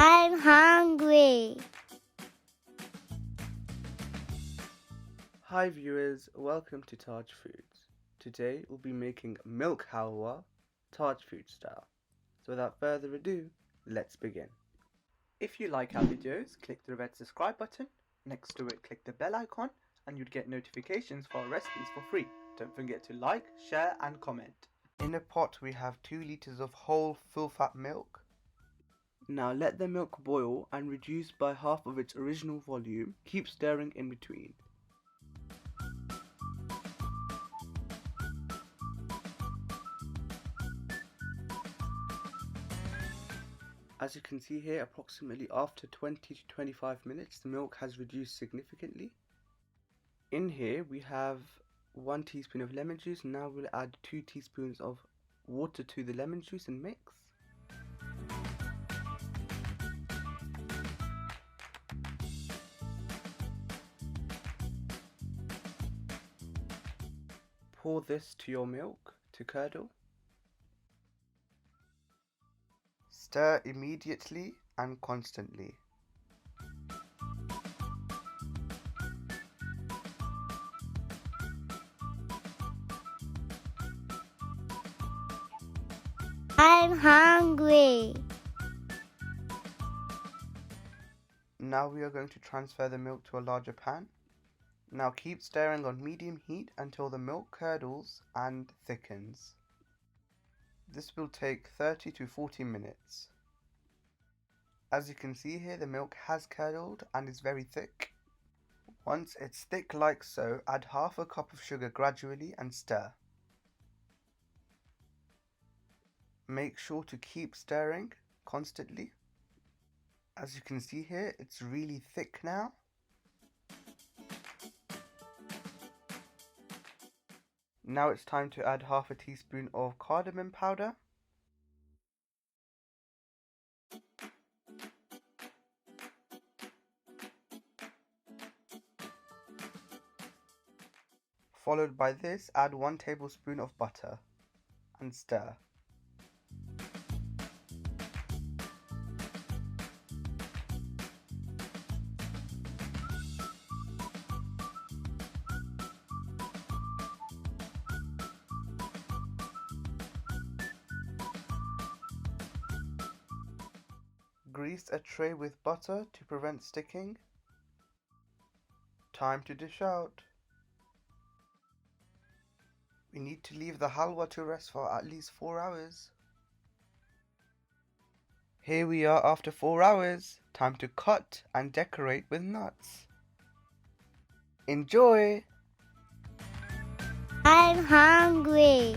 I'm hungry. Hi viewers, welcome to Taj Foods. Today we'll be making Milk Halwa, Taj Food style. So without further ado, let's begin. If you like our videos, click the red subscribe button. Next to it, click the bell icon and you'd get notifications for our recipes for free. Don't forget to like, share and comment. In a pot we have 2 liters of whole full fat milk. Now let the milk boil and reduce by half of its original volume. Keep stirring in between. As you can see here, approximately after 20 to 25 minutes, the milk has reduced significantly. In here we have 1 teaspoon of lemon juice. Now we'll add 2 teaspoons of water to the lemon juice and mix. Pour this to your milk to curdle. Stir immediately and constantly. I'm hungry. Now we are going to transfer the milk to a larger pan. Now keep stirring on medium heat until the milk curdles and thickens. This will take 30 to 40 minutes. As you can see here, the milk has curdled and is very thick. Once it's thick like so, add half a cup of sugar gradually and stir. Make sure to keep stirring constantly. As you can see here, it's really thick now. Now it's time to add half a teaspoon of cardamom powder. Followed by this, add 1 tablespoon of butter and stir. Grease a tray with butter to prevent sticking. Time to dish out. We need to leave the halwa to rest for at least 4 hours. Here we are after 4 hours. Time to cut and decorate with nuts. Enjoy! I'm hungry.